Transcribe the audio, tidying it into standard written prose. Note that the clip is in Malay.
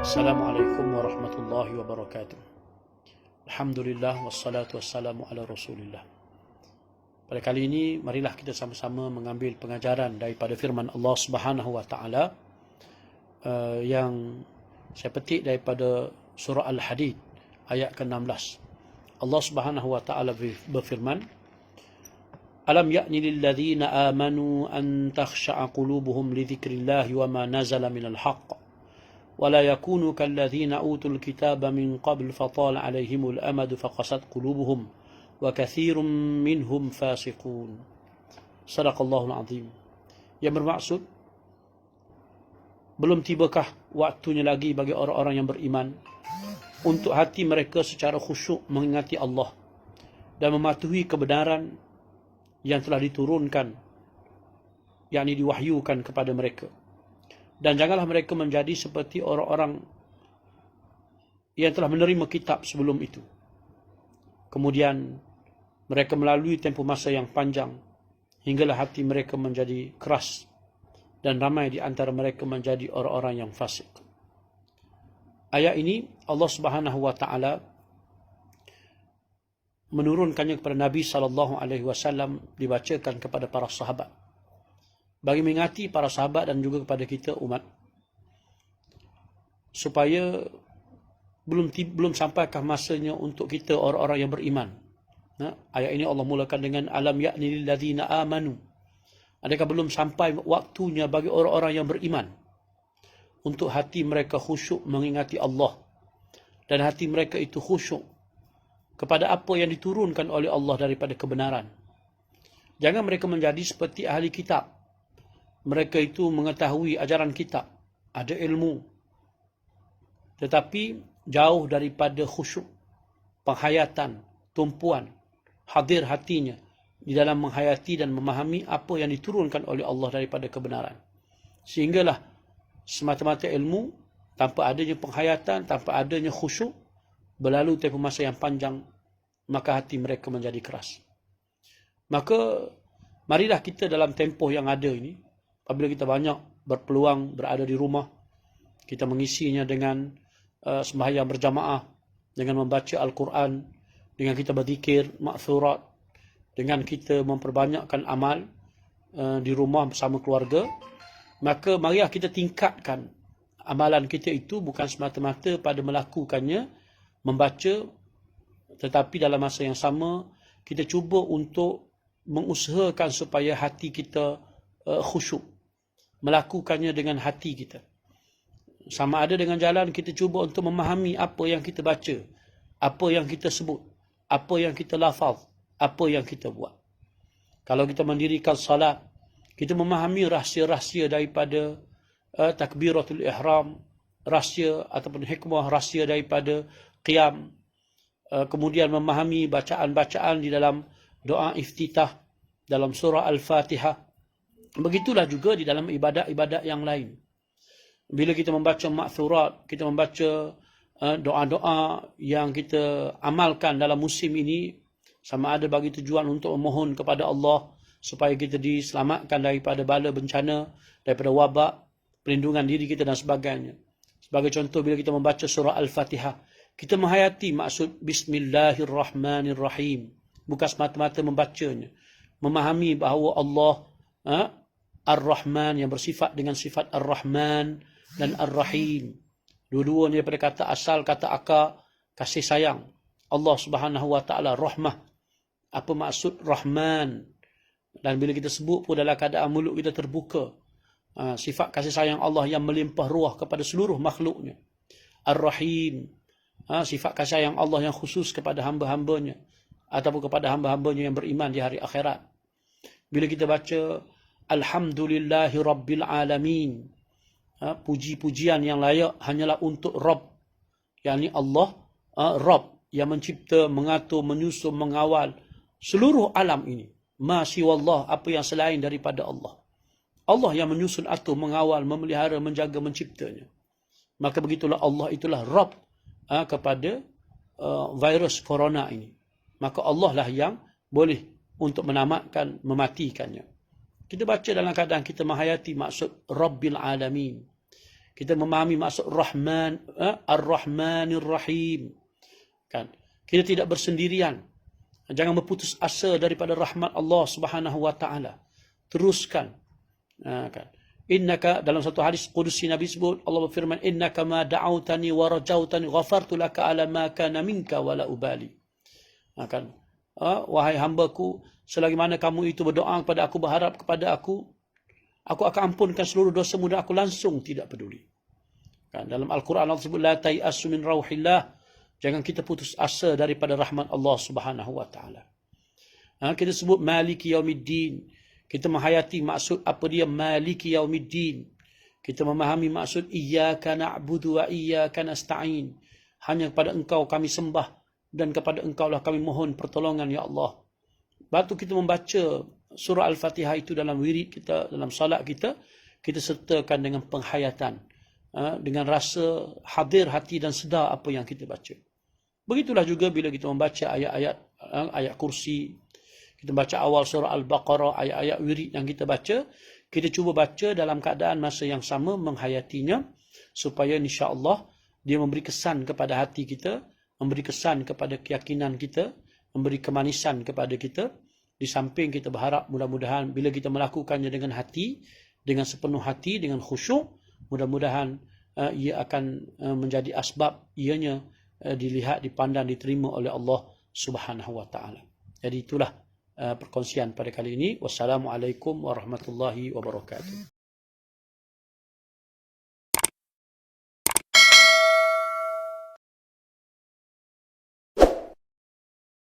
Assalamualaikum warahmatullahi wabarakatuh. Alhamdulillah wassalatu wassalamu ala Rasulillah. Pada kali ini marilah kita sama-sama mengambil pengajaran daripada firman Allah Subhanahu wa taala yang saya petik daripada surah Al-Hadid ayat ke-16. Allah Subhanahu wa taala berfirman, Alam ya'ni lilladzina amanu an takhsha'a qulubuhum li dzikrillahi wa ma nazala minal haqq ولا يكونوا كالذين أوتوا الكتاب من قبل فطال عليهم الأمد فقست قلوبهم وكثير منهم فاسقون. صدق الله العظيم. Yang bermaksud, belum tibakah waktunya lagi bagi orang-orang yang beriman untuk hati mereka secara khusyuk mengingati Allah dan mematuhi kebenaran yang telah diturunkan, yakni diwahyukan kepada mereka. Dan janganlah mereka menjadi seperti orang-orang yang telah menerima kitab sebelum itu. Kemudian mereka melalui tempoh masa yang panjang hinggalah hati mereka menjadi keras dan ramai di antara mereka menjadi orang-orang yang fasik. Ayat ini Allah Subhanahu wa taala menurunkannya kepada Nabi SAW, dibacakan kepada para sahabat bagi mengingati para sahabat dan juga kepada kita umat, supaya belum sampaikah masanya untuk kita orang-orang yang beriman. Ayat ini Allah mulakan dengan alam ya'ni lilladzina amanu. Adakah belum sampai waktunya bagi orang-orang yang beriman untuk hati mereka khusyuk mengingati Allah dan hati mereka itu khusyuk kepada apa yang diturunkan oleh Allah daripada kebenaran. Jangan mereka menjadi seperti ahli kitab. Mereka itu mengetahui ajaran kitab, ada ilmu, tetapi jauh daripada khusyuk, penghayatan, tumpuan, hadir hatinya di dalam menghayati dan memahami apa yang diturunkan oleh Allah daripada kebenaran. Sehinggalah semata-mata ilmu, tanpa adanya penghayatan, tanpa adanya khusyuk, berlalu tempoh masa yang panjang, maka hati mereka menjadi keras. Maka marilah kita dalam tempoh yang ada ini, apabila kita banyak berpeluang berada di rumah, kita mengisinya dengan sembahyang berjamaah, dengan membaca Al-Quran, dengan kita berzikir, ma'thurat, dengan kita memperbanyakkan amal di rumah bersama keluarga, maka marilah kita tingkatkan amalan kita itu bukan semata-mata pada melakukannya, membaca, tetapi dalam masa yang sama, kita cuba untuk mengusahakan supaya hati kita khusyuk, melakukannya dengan hati kita. Sama ada dengan jalan, kita cuba untuk memahami apa yang kita baca, apa yang kita sebut, apa yang kita lafaz, apa yang kita buat. Kalau kita mendirikan salat, kita memahami rahsia-rahsia daripada takbiratul ihram, rahsia ataupun hikmah rahsia daripada qiyam, kemudian memahami bacaan-bacaan di dalam doa iftitah dalam surah Al-Fatihah. Begitulah juga di dalam ibadat-ibadat yang lain. Bila kita membaca ma'thurat, kita membaca doa-doa yang kita amalkan dalam musim ini, sama ada bagi tujuan untuk memohon kepada Allah supaya kita diselamatkan daripada bala bencana, daripada wabak, perlindungan diri kita dan sebagainya. Sebagai contoh, bila kita membaca surah Al-Fatihah, kita menghayati maksud Bismillahirrahmanirrahim. Bukan semata-mata membacanya. Memahami bahawa Allah Ar-Rahman, yang bersifat dengan sifat Ar-Rahman dan Ar-Rahim. Dua-duanya daripada kata asal, kata akar, kasih sayang. Allah Subhanahu wa taala rahmah. Apa maksud Rahman? Dan bila kita sebut pun dalam keadaan mulut kita terbuka. Sifat kasih sayang Allah yang melimpah ruah kepada seluruh makhluknya. Ar-Rahim. Sifat kasih sayang Allah yang khusus kepada hamba-hambanya ataupun kepada hamba-hambanya yang beriman di hari akhirat. Bila kita baca Alhamdulillahi Rabbil Alamin, puji-pujian yang layak hanyalah untuk Rabb, yakni Allah, Rabb yang mencipta, mengatur, menyusun, mengawal seluruh alam ini. Ma siwallah, apa yang selain daripada Allah. Allah yang menyusun, atur, mengawal, memelihara, menjaga, menciptanya. Maka begitulah Allah itulah Rabb kepada virus corona ini. Maka Allah lah yang boleh untuk menamatkan, mematikannya. Kita baca dalam keadaan kita menghayati maksud Rabbil Alamin. Kita memahami maksud Rahman, Ar-Rahmanir Rahim. Kan? Kita tidak bersendirian. Jangan berputus asa daripada rahmat Allah Subhanahu wa taala. Teruskan. Kan? Innaka, dalam satu hadis qudusi Nabi sebut, Allah berfirman, innaka ma da'autani wa rajautani ghafartu laka ala ma kana minka wala ubali. Kan? Wahai hambaku, selagi mana kamu itu berdoa kepada aku, berharap kepada aku akan ampunkan seluruh dosamu dan aku langsung tidak peduli. Kan? Dalam Al-Quran Allah sebut, la tai'asu min rauhillah. Jangan kita putus asa daripada rahmat Allah Subhanahu wa taala. Kita sebut Maliki Yaumiddin. Kita menghayati maksud apa dia Maliki Yaumiddin. Kita memahami maksud Iyyaka na'budu wa iyyaka nasta'in. Hanya kepada Engkau kami sembah dan kepada Engkau lah kami mohon pertolongan, ya Allah. Waktu kita membaca surah Al-Fatihah itu dalam wirid kita, dalam salat kita, kita sertakan dengan penghayatan, dengan rasa hadir hati dan sedar apa yang kita baca. Begitulah juga bila kita membaca ayat kursi, kita baca awal surah Al-Baqarah, ayat-ayat wirid yang kita baca, kita cuba baca dalam keadaan masa yang sama, menghayatinya, supaya insya-Allah dia memberi kesan kepada hati kita, memberi kesan kepada keyakinan kita, memberi kemanisan kepada kita. Di samping kita berharap mudah-mudahan bila kita melakukannya dengan hati, dengan sepenuh hati, dengan khusyuk, mudah-mudahan ia akan menjadi asbab ianya dilihat, dipandang, diterima oleh Allah Subhanahu wa taala. Jadi itulah perkongsian pada kali ini. Wassalamualaikum warahmatullahi wabarakatuh.